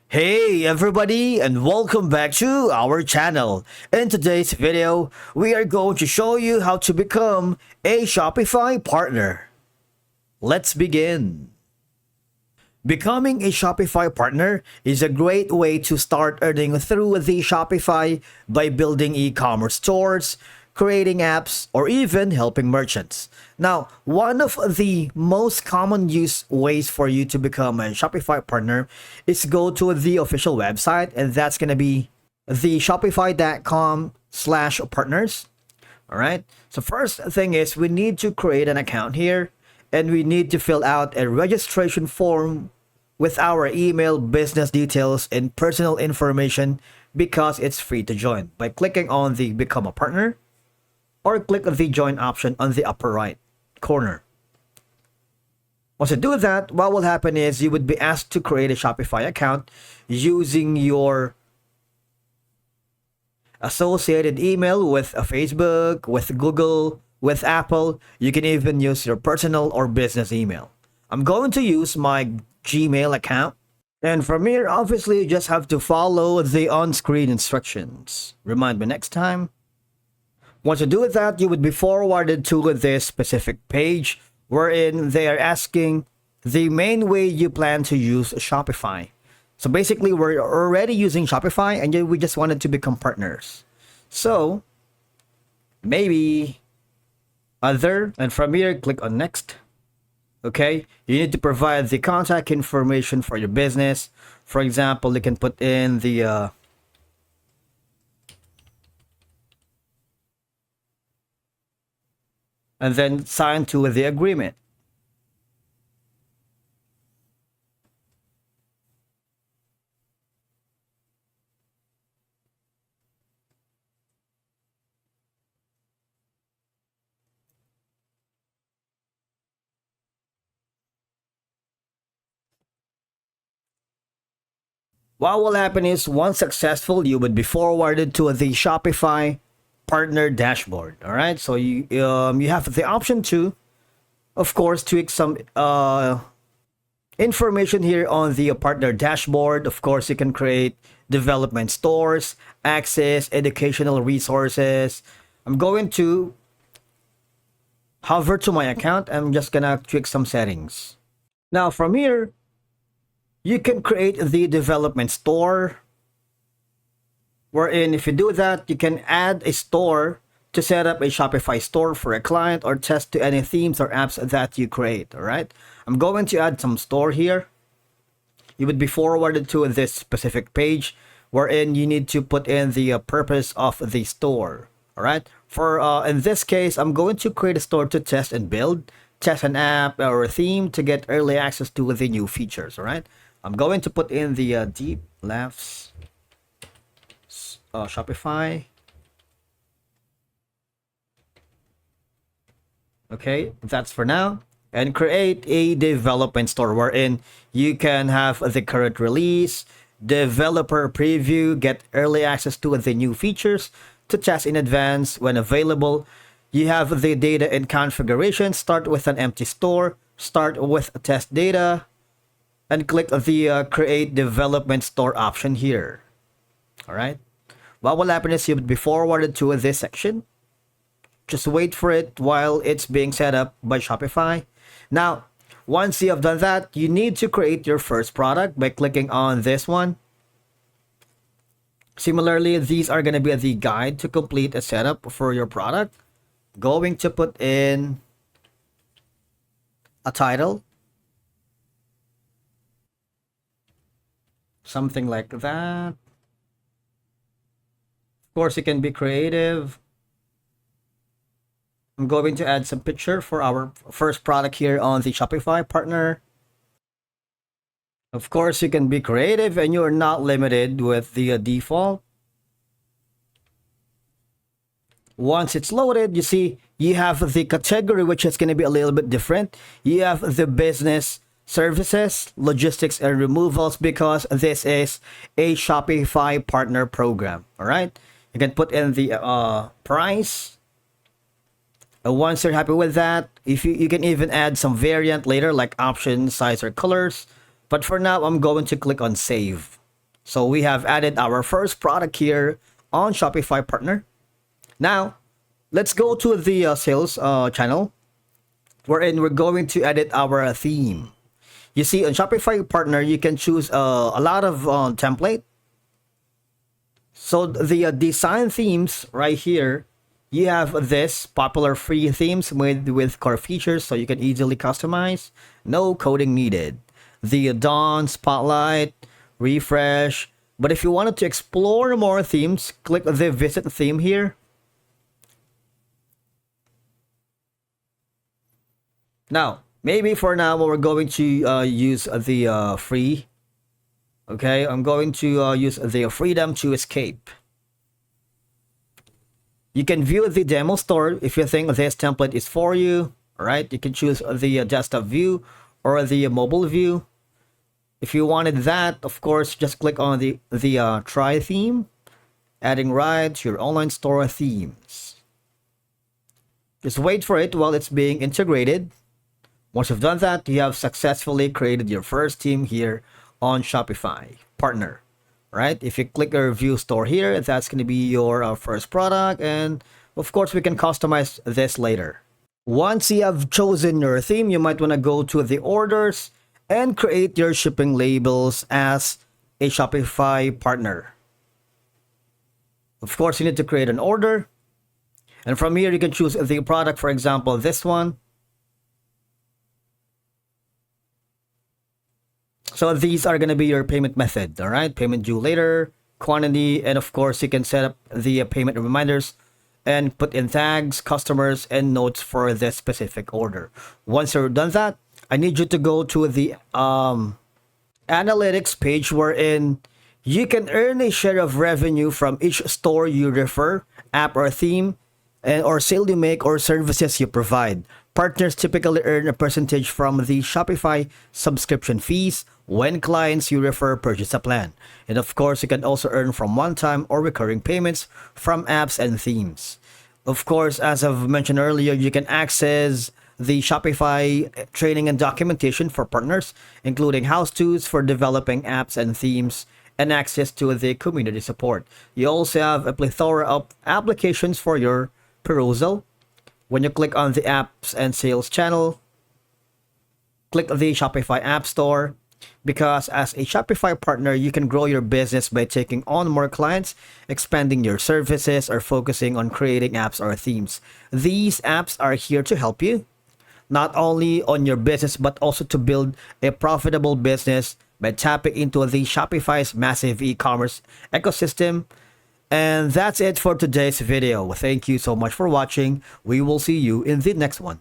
Hey everybody, and welcome back to our channel. In today's video, we are going to show you how to become a Shopify partner. Let's begin. Becoming a Shopify partner is a great way to start earning through the Shopify by building e-commerce stores, creating apps, or even helping merchants. Now, one of the most common use ways for you to become a Shopify partner is go to the official website, and that's going to be the shopify.com/partners. All right. So first thing is we need to create an account here, and we need to fill out a registration form with our email, business details, and personal information because it's free to join by clicking on the become a partner or click the join option on the upper right corner. Once you do that, what will happen is you would be asked to create a Shopify account using your associated email with a Facebook, with Google, with Apple. You can even use your personal or business email. I'm going to use my Gmail account. And from here, obviously, you just have to follow the on-screen instructions. Remind me next time. Once you do that, you would be forwarded to this specific page wherein they are asking the main way you plan to use Shopify. So basically, we're already using Shopify and we just wanted to become partners. So maybe other, and from here, click on next. Okay, you need to provide the contact information for your business. For example, you can put in the and then sign to the agreement. What will happen is once successful, you would be forwarded to the Shopify partner dashboard. All right, so you have the option to, of course, tweak some information here on the partner dashboard. Of course, you can create development stores, access educational resources. I'm going to hover to my account. I'm just gonna tweak some settings. Now from here, you can create the development store, wherein if you do that, you can add a store to set up a Shopify store for a client or test to any themes or apps that you create. All right, I'm going to add some store here. You would be forwarded to this specific page wherein you need to put in the purpose of the store. All right, for in this case, I'm going to create a store to test and build, test an app or a theme to get early access to the new features. All right, I'm going to put in the deep laughs Shopify. Okay, that's for now. And create a development store wherein you can have the current release, developer preview, get early access to the new features to test in advance when available. You have the data and configuration. Start with an empty store, start with test data, and click the create development store option here. All right. What will happen is you would be forwarded to this section. Just wait for it while it's being set up by Shopify. Now, once you have done that, you need to create your first product by clicking on this one. Similarly, these are going to be the guide to complete a setup for your product. Going to put in a title. Something like that. Of course, you can be creative. I'm going to add some picture for our first product here on the Shopify partner. Of course, you can be creative and you're not limited with the default. Once it's loaded, you see you have the category, which is going to be a little bit different. You have the business services, logistics, and removals because this is a Shopify partner program. All right, you can put in the price. Once you're happy with that, if you can even add some variant later like options, size, or colors. But for now, I'm going to click on save. So we have added our first product here on Shopify Partner. Now, let's go to the sales channel, wherein we're going to edit our theme. You see, on Shopify Partner, you can choose a lot of template. So the design themes right here, you have this popular free themes made with core features so you can easily customize. No coding needed. The Dawn, Spotlight, Refresh. But if you wanted to explore more themes, click the Visit theme here. Now, maybe for now, we're going to use the free. Okay, I'm going to use the Freedom to Escape. You can view the demo store if you think this template is for you. All right, you can choose the desktop view or the mobile view. If you wanted that, of course, just click on the try theme, adding right to your online store themes. Just wait for it while it's being integrated. Once you've done that, you have successfully created your first theme here on Shopify Partner. Right? If you click our view store here, that's going to be your first product. And of course, we can customize this later. Once you have chosen your theme, you might want to go to the orders and create your shipping labels as a Shopify partner. Of course, you need to create an order. And from here, you can choose the product, for example, this one. So these are going to be your payment method, all right? Payment due later, quantity, and of course, you can set up the payment reminders and put in tags, customers, and notes for this specific order. Once you're done that, I need you to go to the analytics page, wherein you can earn a share of revenue from each store you refer, app or theme, and or sale you make or services you provide. Partners typically earn a percentage from the Shopify subscription fees when clients you refer purchase a plan. And of course, you can also earn from one-time or recurring payments from apps and themes. Of course, as I've mentioned earlier, you can access the Shopify training and documentation for partners, including how-tos for developing apps and themes, and access to the community support. You also have a plethora of applications for your perusal. When you click on the apps and sales channel, click the Shopify App Store, because as a Shopify partner, you can grow your business by taking on more clients, expanding your services, or focusing on creating apps or themes. These apps are here to help you, not only on your business, but also to build a profitable business by tapping into the Shopify's massive e-commerce ecosystem. And that's it for today's video. Thank you so much for watching. We will see you in the next one.